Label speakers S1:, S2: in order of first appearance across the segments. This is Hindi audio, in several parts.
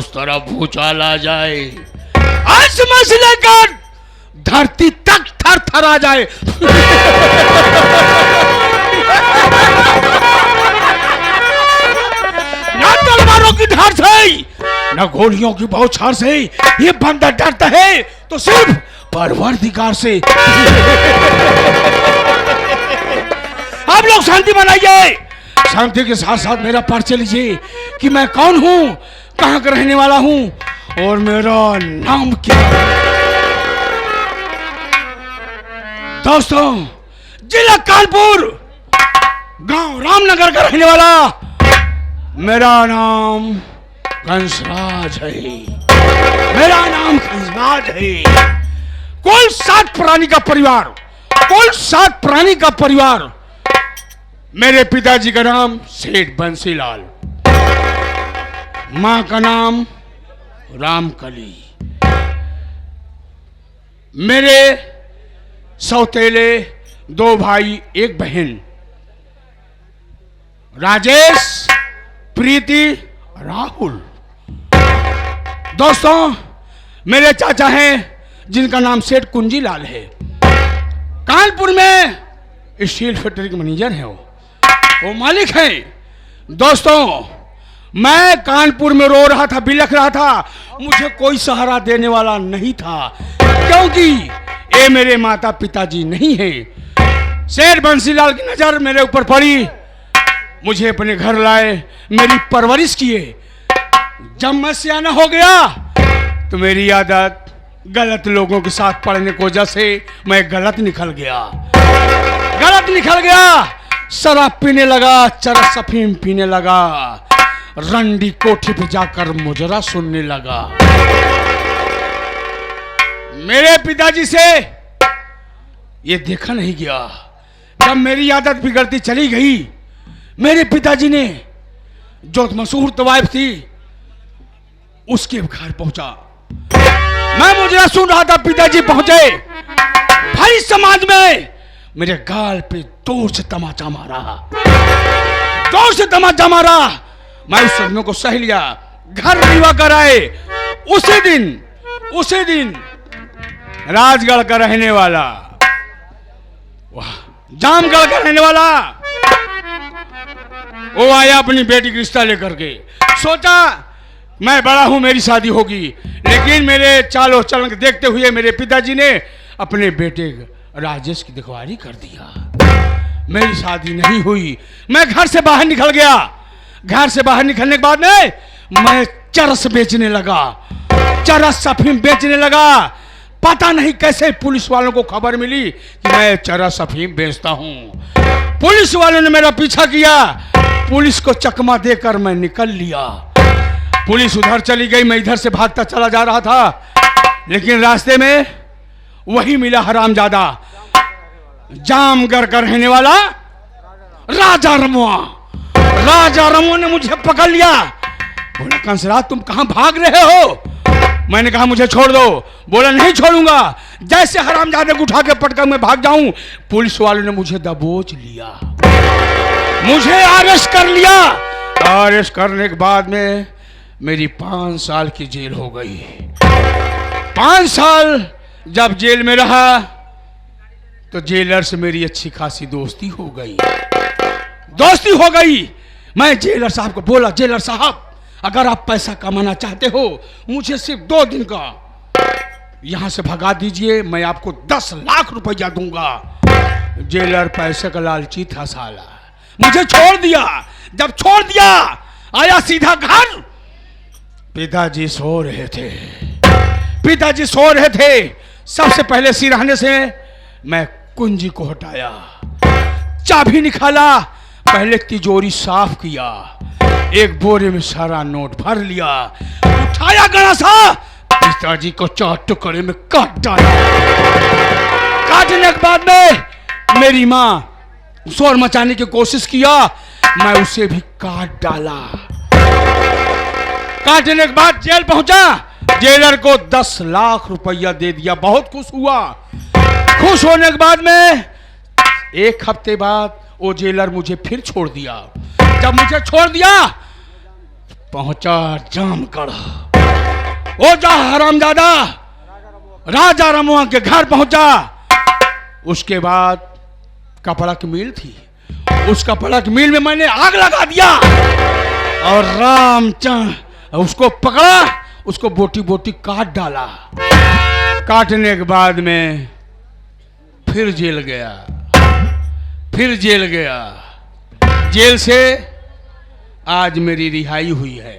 S1: उस तरफ भूचाल आ जाए, आज मसले कर धरती तक थर थर आ जाए। ना तलवारों की धार से, ना गोलियों की बौछार से ये बंदा डरता है तो सिर्फ परवरदिगार से। आप लोग शांति बनाइए, शांति के साथ साथ मेरा परिचय लीजिए कि मैं कौन हूं, कहां का रहने वाला हूं और मेरा नाम क्या है। दोस्तों, जिला कानपुर, गांव रामनगर का रहने वाला मेरा नाम कंसराज है। मेरा नाम कंसराज है। कुल 7 प्राणी का परिवार, कुल 7 प्राणी का परिवार। मेरे पिताजी का नाम सेठ बंसीलाल, मां का नाम रामकली, मेरे सौतेले 2 भाई 1 बहन, राजेश, प्रीति, राहुल। दोस्तों, मेरे चाचा हैं जिनका नाम सेठ कुंजीलाल है, कानपुर में स्टील फैक्ट्री के मैनेजर है, वो मालिक हैं। दोस्तों, मैं कानपुर में रो रहा था, बिलख रहा था, मुझे कोई सहारा देने वाला नहीं था, क्योंकि ये मेरे माता पिताजी नहीं हैं। सेठ बंसीलाल की नजर मेरे ऊपर पड़ी, मुझे अपने घर लाए, मेरी परवरिश किए। जब मैं सियाना हो गया तो मेरी आदत गलत लोगों के साथ पढ़ने की वजह से मैं गलत निकल गया। शराब पीने लगा, चरस अफीम पीने लगा, रंडी कोठी पे जाकर मुजरा सुनने लगा। मेरे पिताजी से ये देखा नहीं गया। जब मेरी आदत बिगड़ती चली गई, मेरे पिताजी ने जो मशहूर तवाइफ थी उसके घर पहुंचा। मैं मुजरा सुन रहा था, पिताजी पहुंचे। भाई समाज में मेरे गाल पे जोर से तमाचा मारा। मैं उस सदमे को सह लिया, घर विवाह कराए। उसी दिन राजगढ़ का रहने वाला, जामगढ़ का रहने वाला, वो आया अपनी बेटी का रिश्ता लेकर के। सोचा मैं बड़ा हूं, मेरी शादी होगी, लेकिन मेरे चालो चलन देखते हुए मेरे पिताजी ने अपने बेटे राजेश की दिखवारी कर दिया। मेरी शादी नहीं हुई। मैं घर से बाहर निकल गया। घर से बाहर निकलने के बाद में मैं चरस बेचने लगा, चरस अफीम बेचने लगा। पता नहीं कैसे पुलिस वालों को खबर मिली कि मैं चरस अफीम बेचता हूं। पुलिस वालों ने मेरा पीछा किया, पुलिस को चकमा देकर मैं निकल लिया। पुलिस उधर चली गई, मैं इधर से भागता चला जा रहा था, लेकिन रास्ते में वही मिला हरामजादा, जामगढ़ का रहने वाला राजा रमुआ ने मुझे पकड़ लिया। बोला, कंसराज तुम कहां भाग रहे हो? मैंने कहा मुझे छोड़ दो। बोला नहीं छोड़ूंगा। जैसे हरामजादे को उठा के पटकर मैं भाग जाऊं, पुलिस वालों ने मुझे दबोच लिया, मुझे अरेस्ट कर लिया। अरेस्ट करने के बाद में मेरी 5 साल की जेल हो गई। 5 साल जब जेल में रहा तो जेलर से मेरी अच्छी खासी दोस्ती हो गई। मैं जेलर साहब को बोला, जेलर साहब अगर आप पैसा कमाना चाहते हो, मुझे सिर्फ 2 दिन का यहां से भगा दीजिए, मैं आपको 10 लाख रुपया दूंगा। जेलर पैसे का लालची था साला, मुझे छोड़ दिया। जब छोड़ दिया, आया सीधा घर। पिताजी सो रहे थे। सबसे पहले सिरहाने से मैं कुंजी को हटाया, चाबी निकाला, पहले तिजोरी साफ किया, एक बोरे में सारा नोट भर लिया, उठाया गणासा, पिताजी को 4 टुकड़े में काट डाला। काटने के बाद में मेरी माँ शोर मचाने की कोशिश किया, मैं उसे भी काट डाला। काटने के बाद जेल पहुंचा, जेलर को 10 लाख रुपया दे दिया। बहुत खुश हुआ। खुश होने के बाद में 1 हफ्ते बाद वो जेलर मुझे फिर छोड़ दिया। जब मुझे छोड़ दिया, पहुंचा जामगढ़। ओ जा हरामजादा, राजा रमुआ के घर पहुंचा। उसके बाद कपड़ा की मिल थी, उस कपड़ा की मिल में मैंने आग लगा दिया और रामचंद्र उसको पकड़ा, उसको बोटी बोटी काट डाला। काटने के बाद में फिर जेल गया, फिर जेल गया। जेल से आज मेरी रिहाई हुई है,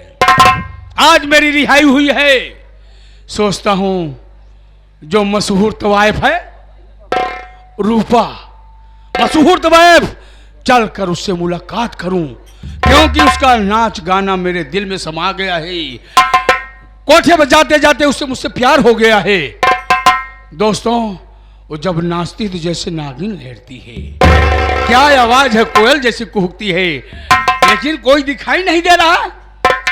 S1: आज मेरी रिहाई हुई है। सोचता हूं जो मशहूर तवाइफ है रूपा, मशहूर तवाइफ, चल कर उससे मुलाकात करूं, क्योंकि उसका नाच गाना मेरे दिल में समा गया है। कोठे पर जाते जाते उससे मुझसे प्यार हो गया है। दोस्तों, वो जब नाचती तो जैसे नागिन लहरती है, क्या आवाज है, कोयल जैसी कुहकती है, लेकिन कोई दिखाई नहीं दे रहा।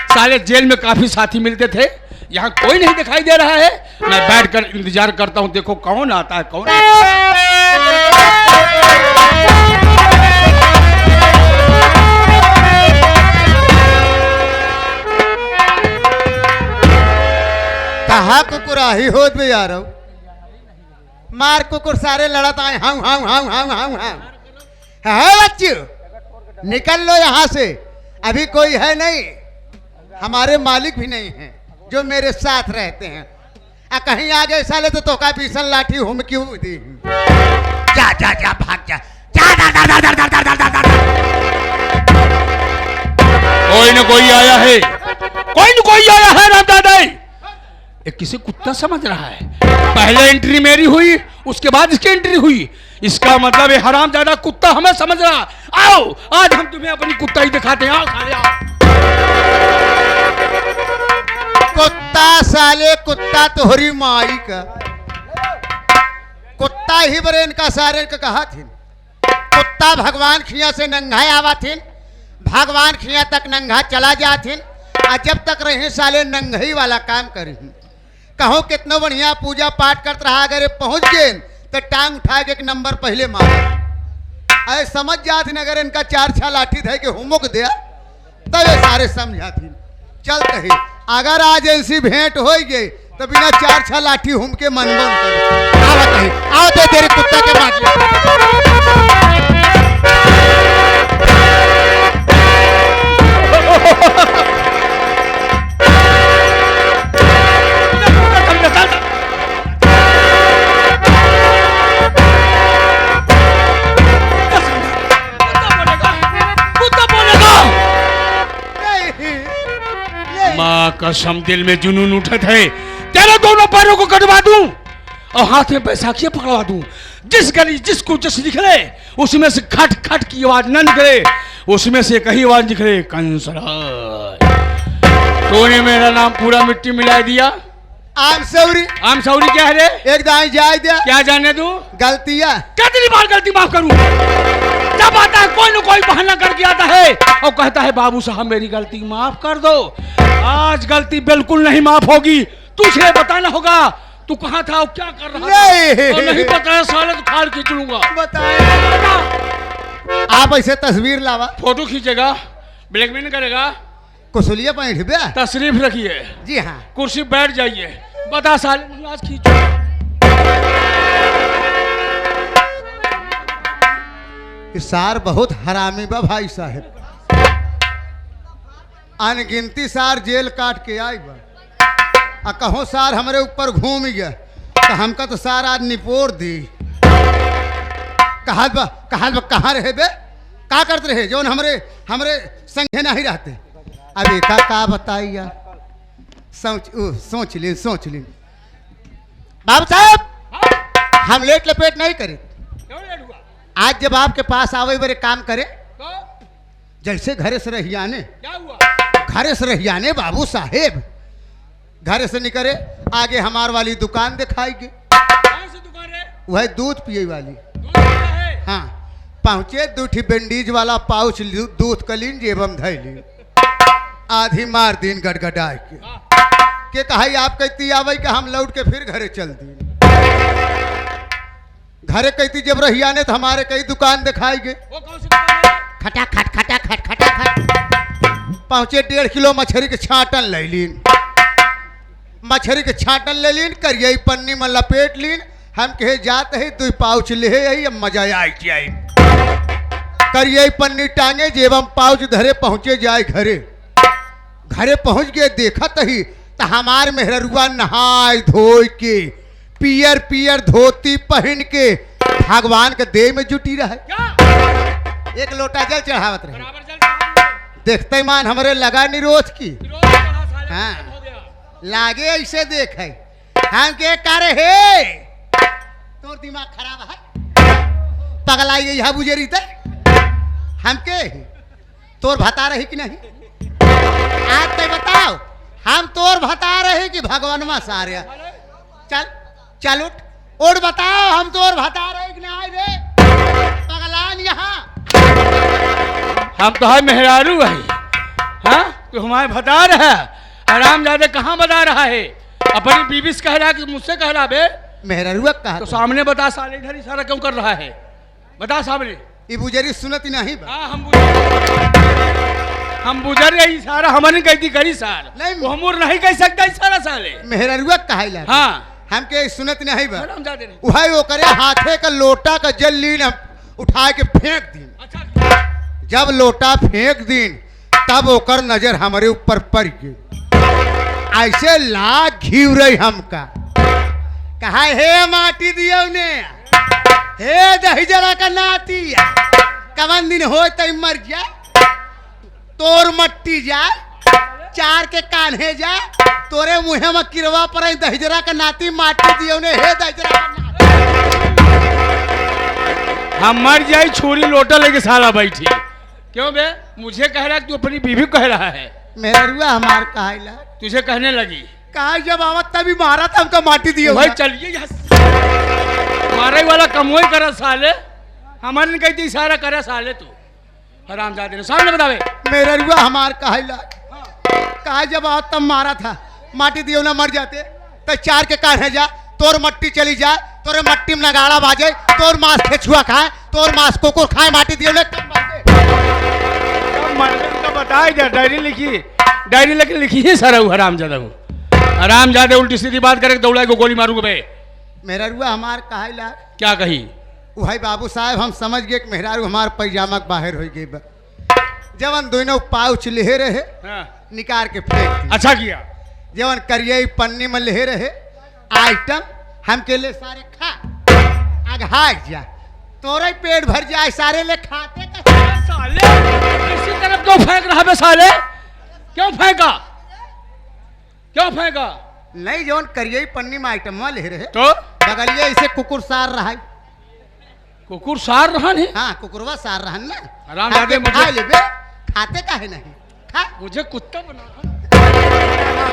S1: साले जेल में काफी साथी मिलते थे, यहाँ कोई नहीं दिखाई दे रहा है। मैं बैठकर इंतजार करता हूँ, देखो कौन आता है, कौन आता है।
S2: कहा कुकुराही होत भी यार, मार कुकुर सारे लड़त आए। हाँ हाँ हाँ हाँ हाँ हाँ है बच्चू, निकल लो यहाँ से, अभी कोई है नहीं, हमारे मालिक भी नहीं हैं जो मेरे साथ रहते हैं। कहीं आ गए साले तो का भीषण लाठी हम क्यों दी। जा जा जा भाग जा, जा जा जा जा जा जा जा जा जा।
S1: कोई न कोई आया है, कोई न कोई आया है रामदादा। ये किसी कुत्ता समझ रहा है, पहले एंट्री मेरी हुई, उसके बाद इसकी एंट्री हुई। इसका मतलब है हरामजादा कुत्ता हमें समझ रहा। आओ आज हम तुम्हें अपनी कुत्ता ही दिखाते हैं। आओ साले आओ।
S2: कुत्ता साले, कुत्ता तोहरी माई का कुत्ता ही बरेन का सारे का कहा थी। कुत्ता भगवान खिया से नंगा आवा थी, भगवान खिया तक नंगा चला जा थी, और जब तक रहे साले नंगही वाला काम करी। कहो कितना बढ़िया पूजा पाठ करता रहा, अगर पहुंच गए तो टांग उठा के एक नंबर पहले मारा। अरे समझ जाती न, अगर इनका 4-6 लाठी थे कि हुमुक दिया तब ये सारे समझाती। चल कही अगर आज ऐसी भेंट हो गई तो बिना 4-6 लाठी हुम के मनबन कर। आओ कही, आओ तो तेरे कुत्ता के बात।
S1: माँ कसम, दिल में जुनून उठत है, तेरे दोनों पैरों को कटवा दूं और हाथ में बैसाखियां पकड़वा दूं। जिस गली जिस कुचस निकले उसमें से खट खट की आवाज न निकले, उसमें से कही आवाज निकले कंसराय। तूने मेरा नाम पूरा मिट्टी मिला दिया।
S2: आम सौरी,
S1: आम सौरी क्या है रे?
S2: एक दाई जाए दिया।
S1: क्या जाने तू?
S2: गलतियां
S1: कितनी बार गलती माफ करूं? जब आता है कोई न कोई बहाना करके आता है और कहता है बाबू साहब मेरी गलती माफ कर दो। आज गलती बिल्कुल नहीं माफ होगी, तुझे बताना होगा तू कहाँ था और क्या कर रहा था। तो नहीं बताया साले तो खाल खींच लूंगा।
S2: बताया आप ऐसे तस्वीर लावा,
S1: फोटो खींचेगा, ब्लैकमेल करेगा,
S2: कुसुलिया पैंठ बे।
S1: तशरीफ रखिए,
S2: जी हाँ,
S1: कुर्सी बैठ जाइए, बता साले आज खींचो।
S2: सार बहुत हरामी बा भाई साहब, अनगिनती सार जेल काट के आई बा। कहो सार हमारे ऊपर घूम गया तो हमका तो सार आज निपोर दी। कहा कहाँ रहे बे, का करते रहे जो हमरे संगे नहीं रहते। अब एक का बताई यार, सोच ली बाबू साहब, हम लेट लपेट नहीं करे। आज जब आपके पास आवे बड़े काम करे
S1: तो?
S2: जैसे घरे से रहियाने,
S1: क्या हुआ?
S2: घरे से रहियाने बाबू साहेब, घरे से निकले आगे हमार वाली दुकान दिखाएगी।
S1: कौन सी दुकान है?
S2: वह दूध पिए वाली।
S1: दूध वाला है?
S2: हाँ, पहुंचे दूठी बेंडीज वाला पाउच दूध कलीन जेबम धैली, आधी मार दिन गड़गड़ा के कहा आप कहती आवे कि हम लौट के फिर घरे चल दी। घरे कहती जब रहियाने तो हमारे कई दुकान दिखाएगी।
S1: वो कौन सी दुकान है?
S2: खटा खट खटा खट खटा खट। पहुंचे 1.5 किलो मछली के छाटन लैलीन, मछली के छाटन ले लीन करिए पन्नी में लपेट लीन हम कहे जाते ही 2 पाउच ले आई अब मजा आई करिए पन्नी टांगे जेब हम पाउच धरे पहुंचे जाए घरे घरे पहुंच गए देखत ही तो हमार मेहरुआ नहाय धोई के पियर पियर धोती पहन के भगवान के देह में जुटी रहे एक लोटा जल चढ़ावत रहे देखते मान हमरे लगा निरोध की हाँ लागे ऐसे देखे हम के करे हे तोर दिमाग खराब है पगलाई गई है बुझेरी तक हम के तोर भता रही कि नहीं आज तो बताओ हम तोर भता रहे कि भगवानमा सारे चल चल उठ बताओ हम तोर भता रहे कि नहीं रे पगलान यहाँ
S1: हम तो है मेहरारू है हाँ तो हमारे बता रहा है आराम ज्यादा कहाँ बता रहा है अपनी बीबी से कह रहा है कि मुझसे कह रहा बे
S2: मेहरुआ कहा
S1: तो सामने बता साले इधर इशारा क्यों कर रहा है बता सामने
S2: ये बुजरी सुनत ही नहीं
S1: हाँ हम बुझर रहे इशारा हमारे कहती करी सार
S2: नहीं।
S1: वो हमूर नहीं कह सकता इशारा साले
S2: मेहरुआ कहा
S1: हाँ
S2: हम के सुनत नहीं बा
S1: आराम ज्यादा नहीं
S2: वही वो करे हाथे का लोटा का जल लीन हम उठा के फेंक दी
S1: अच्छा
S2: जब लोटा फेंक दीन तब ओकर नजर हमारे ऊपर पड़ गई ऐसे लाग घीव रही हमका कहा हे माटी दियो ने हे दही जरा का नाती कवन दिन हो तई मर जा तोर मट्टी जा 4 के कान्हे जा तोरे मुहे में किरवा पर दहजरा का नाती माटी दियो ने हे दहजरा का नाती
S1: हम मर जाए छोरी लोटा लेके साला बैठी क्यों बे मुझे कह रहा है तू अपनी बीवी कह रहा है
S2: मेहरुआ हमार कहा
S1: तुझे कहने लगी
S2: कहा जब आवत तभी मारा था हमका माटी दियो
S1: भाई चलिए मारे वाला कमोई करा साले हमारे ने कहती इशारा करा साले तू हराम जाते ने सामने बतावे
S2: मेहरुआ हमार कहा जब आवत तब मारा था माटी दियो ना मर जाते तो 4 के कान्हे जा तोर मट्टी चली जाए तोरे मट्टी में नगाड़ा बाजे तोर मांस खेचुआ खाए तोर मांस कुकुर खाए माटी दियो ने
S1: बताए जा डायरी लेके लिखी है सारा हराम ज्यादा हराम ज्यादा उल्टी सीधी बात करे दौड़ा को गोली मारूंगा बे
S2: मेहरुआ हमार कहा
S1: क्या कही
S2: भाई बाबू साहब हम समझ गए कि मेहरारू हमार पैजामा बाहर हो गई बा जवन दोनों पाउच ले रहे
S1: हाँ।
S2: निकाल के फेंक दी।
S1: अच्छा किया
S2: जवन करिए पन्नी में ले रहे आइटम हम के ले सारे खा आघा जा तोरे पेट भर जाए सारे ले खाते
S1: साले इसी तरफ क्यों फेंक रहा बे साले क्यों फेंका
S2: नहीं जवन करिए पन्नी में आइटम ले रहे
S1: तो
S2: बगलिए ऐसे कुकुर सार रहा है
S1: कुकुर सार रहा नहीं
S2: हाँ कुकुरवा सार रहा ना
S1: आराम जादे
S2: खा ले बे खाते काहे नहीं खा
S1: मुझे कुत्ता बना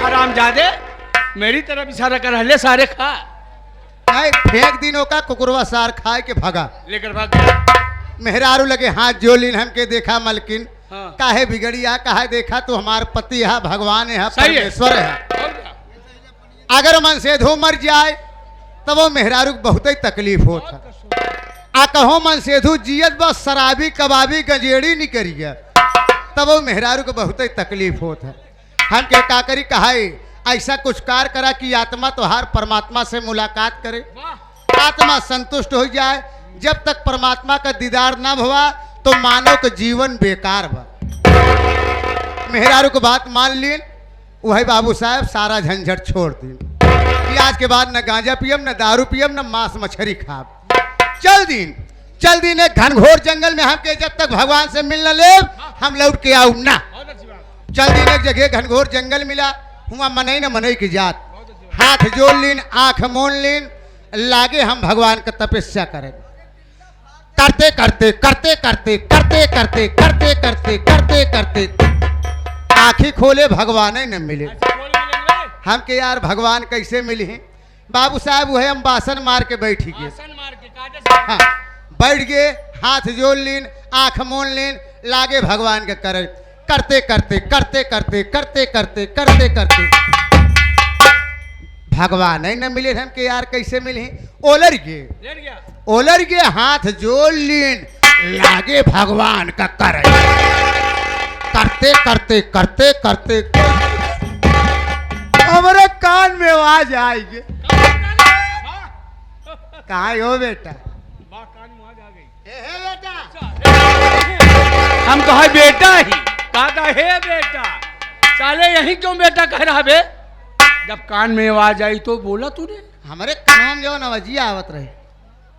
S1: हराम जादे मेरी तरफ इशारा कर ले सारे खा
S2: नहीं फेंक दिनों का कुकुरवा सार खाए के भगा
S1: लेकर भाग गया
S2: मेहरारू लगे हाथ जोलिन हमके देखा मलकिन
S1: हाँ।
S2: काहे बिगड़िया काहे देखा तो हमार पति है भगवान है
S1: सही है।
S2: परमेश्वर है
S1: और क्या?
S2: अगर मन से धो मर जाए तब वो मेहरारू को बहुत ही तकलीफ होता आ कहो मन से धो जियत बस शराबी कबाबी गंजेड़ी नहीं करिए तब वो मेहरारू को बहुत ही तकलीफ होता हम के काकरी कहाई ऐसा कुछ कार्य करा कि आत्मा तो हर परमात्मा से मुलाकात करे
S1: वाह
S2: आत्मा संतुष्ट हो जाए जब तक परमात्मा का दीदार न हुआ तो मानव का जीवन बेकार बा मेहरारू को बात मान लीन वही बाबू साहब सारा झंझट छोड़ दी कि आज के बाद न गांजा पियम न दारू पियम न मांस मछली खाब चल दिन एक घनघोर जंगल में हम के जब तक भगवान से मिल न ले हम लौट के आऊ ना
S1: बहुत अच्छी बात
S2: चल दिन एक जगह घनघोर जंगल मिला हुआ मनई न मनई की जात हाथ जोड़ लीन आंख मोन लीन लागे हम भगवान का तपस्या करें करते करते करते करते करते करते करते करते करते करते आंखें खोले भगवान ही न मिले
S1: ऐसे बोल मिलेंगे
S2: हम के यार भगवान कैसे मिले हैं बाबू साहब वह हम बासन मार के बैठी गए
S1: आसन मार के काजे से
S2: हाँ बैठ गए हाथ जोड़ लीन आंख मोन लीन लागे भगवान के करे करते करते करते करते करते करते करते करते भगवान ही न मिले हम के यार कैसे मिले ओलर गए
S1: लेट गया
S2: ओलर के हाथ जोड़ लीन लागे भगवान का करे करते करते करते करते हमारे कान में आवाज आएगी। कहाँ हो बेटा? हे बेटा,
S1: हम तो है बेटा ही कहा है बेटा। साले यही क्यों बेटा कह रहा बे? जब कान में आवाज आई तो बोला तूने?
S2: हमारे कान में जो नवजिया आवत रहे।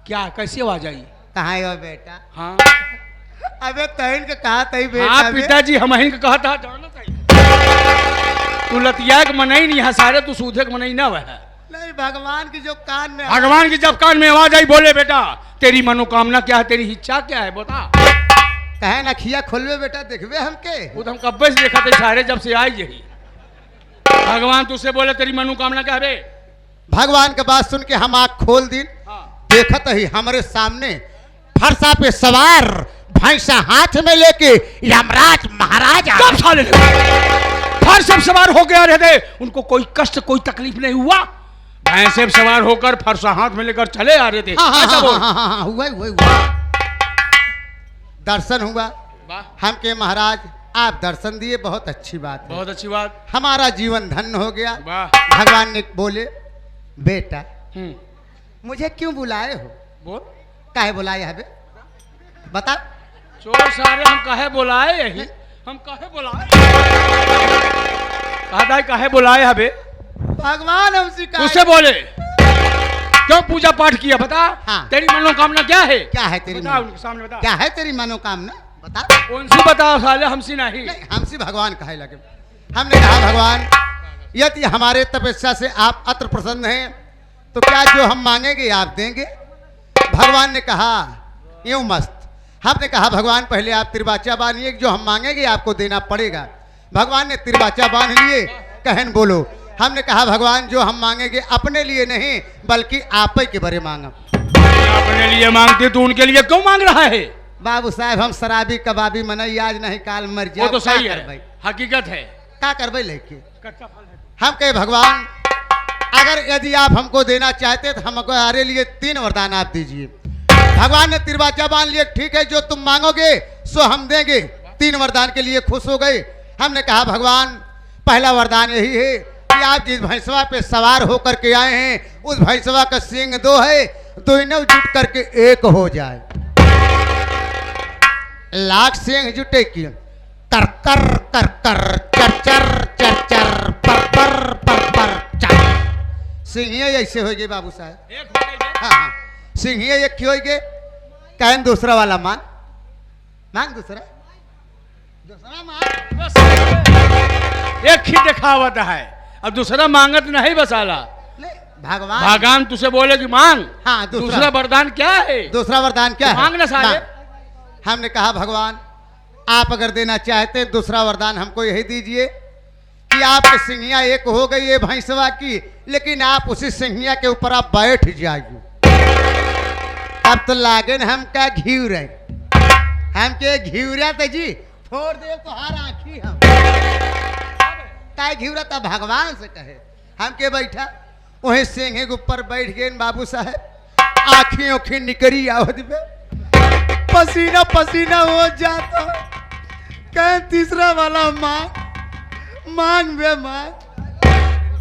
S1: क्या कैसी आवाज आई?
S2: कहाँ हो बेटा?
S1: हाँ
S2: अबे तैन के कहा तई बेटा।
S1: हाँ पिताजी हम ही कहा था जाना था। तू लतिया के मनई नहीं है सारे, तू सूधे के मनई ना वह।
S2: नहीं, भगवान की जो कान में
S1: भगवान की जब कान में आवाज आई बोले बेटा तेरी मनोकामना क्या है, तेरी इच्छा क्या है बता।
S2: कहे ना खिया खोलवे बेटा देखवे हमके।
S1: वो तो हम कब्बे से देखा थे सारे जब से आई यही। भगवान तुझसे बोले तेरी मनोकामना क्या है बे?
S2: भगवान के बात सुन के हम आँख खोल दी।
S1: हाँ।
S2: देखत ही हमारे सामने फरसा पे सवार भैंसा हाथ में लेके यमराज महाराज आ
S1: कब साले फर सब सवार हो गया रहते, उनको कोई कष्ट कोई तकलीफ नहीं हुआ। भैंसे सवार होकर फरसा हाथ में लेकर चले आ रहे थे। ऐसा बोल।
S2: हुआ दर्शन हुआ
S1: वाह,
S2: हमके महाराज, आप दर्शन दिए, बहुत अच्छी बात है।
S1: बहुत अच्छी बात।
S2: हमारा जीवन धन्य हो गया।
S1: वाह।
S2: भगवान ने बोले बेटा
S1: हम्म,
S2: मुझे क्यों बुलाए हो?
S1: बोल।
S2: काहे बुलाए हबे बता।
S1: चोर सारे हम काहे बुलाए यही, हम काहे बुलाए कहा काहे बुलाए हबे?
S2: भगवान हमसे
S1: उससे बोले क्यों पूजा पाठ किया बता।
S2: हाँ।
S1: तेरी मनोकामना क्या है?
S2: क्या है तेरी
S1: बता, उनके सामने बता।
S2: क्या है तेरी मनोकामना बता।
S1: कौन सी बता साले, हमसे नहीं।
S2: नहीं, हमसे भगवान कहे लगे। हमने कहा भगवान यदि हमारे तपस्या से आप अत्र प्रसन्न हैं तो क्या जो हम मांगेंगे आप देंगे? भगवान ने कहा यूं मस्त। हमने कहा भगवान पहले आप तिरबाचा बांधिए, जो हम मांगेंगे आपको देना पड़ेगा। भगवान ने तिरबाचा बांध लिए। कहन बोलो। हमने कहा भगवान जो हम मांगेंगे अपने लिए नहीं बल्कि आप ही के बड़े मांगम।
S1: अपने लिए मांगते तो उनके लिए क्यों मांग रहा है?
S2: बाबू साहब हम शराबी कबाबी मनई आज नहीं काल मर जाए।
S1: वो तो सही है, हकीकत है।
S2: क्या करबे लेके?
S1: कच्चा फल है।
S2: हम कहे भगवान अगर यदि आप हमको देना चाहते तो हमको हमारे लिए 3 वरदान आप दीजिए। भगवान ने तिरबाचा बांध लिए। ठीक है, जो तुम मांगोगे सो हम देंगे। 3 वरदान के लिए खुश हो गए। हमने कहा भगवान पहला वरदान यही है कि आप जिस भैंसवा पे सवार होकर के आए हैं उस भैंसवा का सींग 2 है, दोनों जुट करके एक हो जाए। लाख सींग जुटे की कर कर कर कर चर चर चर चर पर पर पर पर चर। सिंहिया ऐसे हो गए बाबू साहब।
S1: एक हो गई बे।
S2: हाँ हाँ, सिंहिया एक क्यों हो गए? कहन दूसरा वाला मांग मांग दूसरा दूसरा मांग।
S1: एक ही दिखावत है, अब दूसरा मांगत नहीं बसाला।
S2: भगवान
S1: भगवान तुझसे बोले कि मांग।
S2: हाँ,
S1: दूसरा वरदान क्या है?
S2: दूसरा वरदान क्या है?
S1: मांग ना साले।
S2: मांग। हमने कहा भगवान आप अगर देना चाहते हैं दूसरा वरदान हमको यही दीजिए कि आपकी सिंहिया एक हो गई है भैंसवा की, लेकिन आप उसी सिंहिया के ऊपर आप बैठ जाइए। अब तो लागे हम क्या घीव रहे, हम के घिवरा तो जी फोड़ दे तो हर आँखी हम क्या घिवरा था भगवान से कहे। हम के बैठा वही सिंह के ऊपर बैठ गए बाबू साहब। आँखी ओखी निकरी आवत में पसीना पसीना हो जाता। कह तीसरा वाला मांग मांग बे मांग।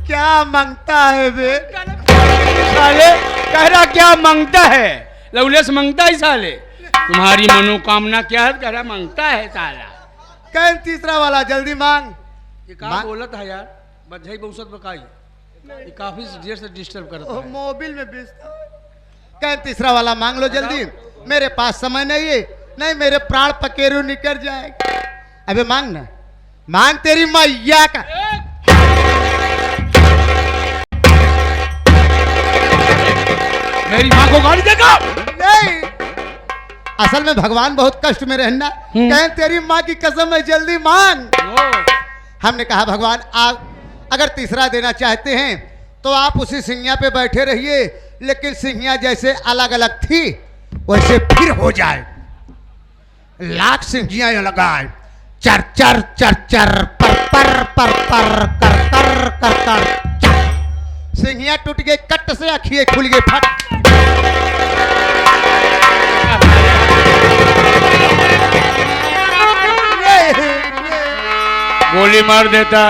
S2: क्या मांगता है बे?
S1: साले कह रहा क्या मांगता है? लौले से मांगता है साले। तुम्हारी मनोकामना क्या है? कह रहा मांगता है साला।
S2: कह तीसरा वाला जल्दी मांग।
S1: ये कहा बोला था यार, बधाई बहुसत बकाई। ये काफी देर से डिस्टर्ब करता है।
S2: मोबाइल में बेचता। कह तीसरा वाला मांग लो जल्दी, मेरे पास समय नहीं है, नहीं मेरे प्राण पकेरू निकल जाएगा। अबे मांग ना, मांग तेरी मैया का।
S1: मेरी माँ को गाली देगा?
S2: नहीं, असल में भगवान बहुत कष्ट में रहना। कहें तेरी माँ की कसम है जल्दी मांग। हमने कहा भगवान आप अगर तीसरा देना चाहते हैं तो आप उसी सिंहिया पे बैठे रहिए, लेकिन सिंहिया जैसे अलग अलग थी वैसे फिर हो जाए। लाख सिंहिया लगाए चर चर चर चर पर पर पर पर कर कर कर कर चर। सिंहिया टूट गए कट से, अखिए खुल गए फट।
S1: गोली मार देता।